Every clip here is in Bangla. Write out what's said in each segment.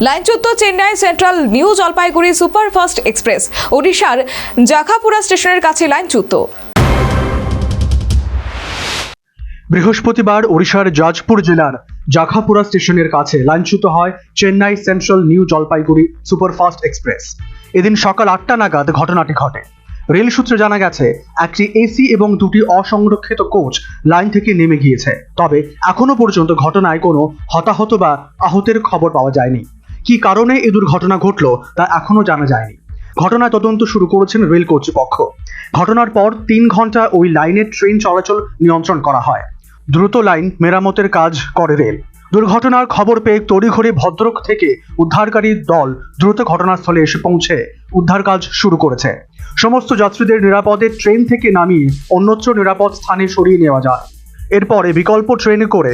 লাইনচ্যুত Chennai central new Jalpaiguri superfast express. ওড়িশার জাখাপুরা স্টেশনের কাছে লাইনচ্যুত। বৃহস্পতিবার ওড়িশার জাজপুর জেলার জাখাপুরা স্টেশনের কাছে লাইনচ্যুত হয় Chennai central new Jalpaiguri superfast express. এদিন সকাল 8টা নাগাদ ঘটনাটি ঘটে। রেল সূত্রে জানা গেছে, একটি এসি এবং দুটি অসংরক্ষিত কোচ লাইন থেকে নেমে গিয়েছে। তবে এখনো পর্যন্ত ঘটনায় কোনো হতাহত বা আহতের খবর পাওয়া যায়নি। কী কারণে এই দুর্ঘটনা ঘটল তা এখনো জানা যায়নি। ঘটনায় তদন্ত শুরু করেছেন রেল কর্তৃপক্ষ। ঘটনার পর 3 ঘন্টা ওই লাইনের ট্রেন চলাচল নিয়ন্ত্রণ করা হয়। দ্রুত লাইন মেরামতের কাজ করে রেল। দুর্ঘটনার খবর পেয়ে তড়িঘড়ি ভদ্রক থেকে উদ্ধারকারী দল দ্রুত ঘটনাস্থলে এসে পৌঁছে উদ্ধার কাজ শুরু করেছে। সমস্ত যাত্রীদের নিরাপদে ট্রেন থেকে নামিয়ে অন্যত্র নিরাপদ স্থানে সরিয়ে নেওয়া যায়। এরপরে বিকল্প ট্রেনে করে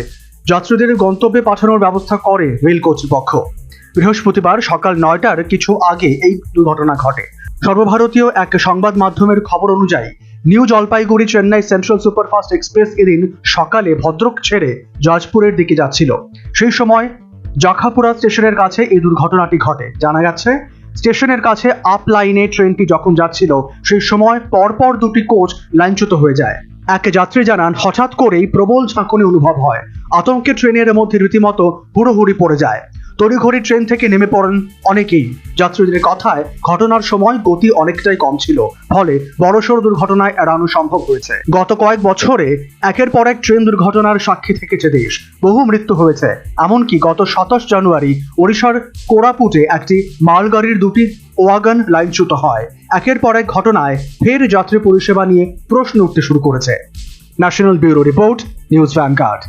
যাত্রীদের গন্তব্যে পাঠানোর ব্যবস্থা করে রেল কর্তৃপক্ষ। বৃহস্পতিবার সকাল 9টার কিছু আগে এই দুর্ঘটনা ঘটে। সর্বভারতীয় এক সংবাদ মাধ্যমের খবর অনুযায়ী new Jalpaiguri Chennai central superfast express এদিন সকালে ভদ্রক ছেড়ে জাজপুরের দিকে যাচ্ছিল। সেই সময় জাখাপুরা স্টেশনের কাছে এই দুর্ঘটনাটি ঘটে। জানা যাচ্ছে, স্টেশনের কাছে আপ লাইনে ট্রেনটি যখন যাচ্ছিল সেই সময় পরপর দুটি কোচ লাইনচ্যুত হয়ে যায়। এক যাত্রী জানান, হঠাৎ করেই প্রবল ঝাঁকুনি অনুভব হয়। আতঙ্কে ট্রেনের মধ্যে রীতিমতো হুড়োহুড়ি পড়ে যায়। তড়িঘড়ি ট্রেন থেকে নেমে পড়েন অনেকেই। যাত্রীদের কথায় ঘটনার সময় গতি অনেকটাই কম ছিল, ফলে বড়সড় দুর্ঘটনায় এড়ানো সম্ভব হয়েছে। গত কয়েক বছরে একের পর এক ট্রেন দুর্ঘটনার সাক্ষী থেকেছে দেশ। বহু মৃত্যু হয়েছে। এমনকি গত 27 জানুয়ারি ওড়িশার কোরাপুটে একটি মালগাড়ির দুটি ওয়াগন লাইনচ্যুত হয়। একের পর এক ঘটনায় ফের যাত্রী পরিষেবা নিয়ে প্রশ্ন উঠতে শুরু করেছে। National bureau report, news vanguard.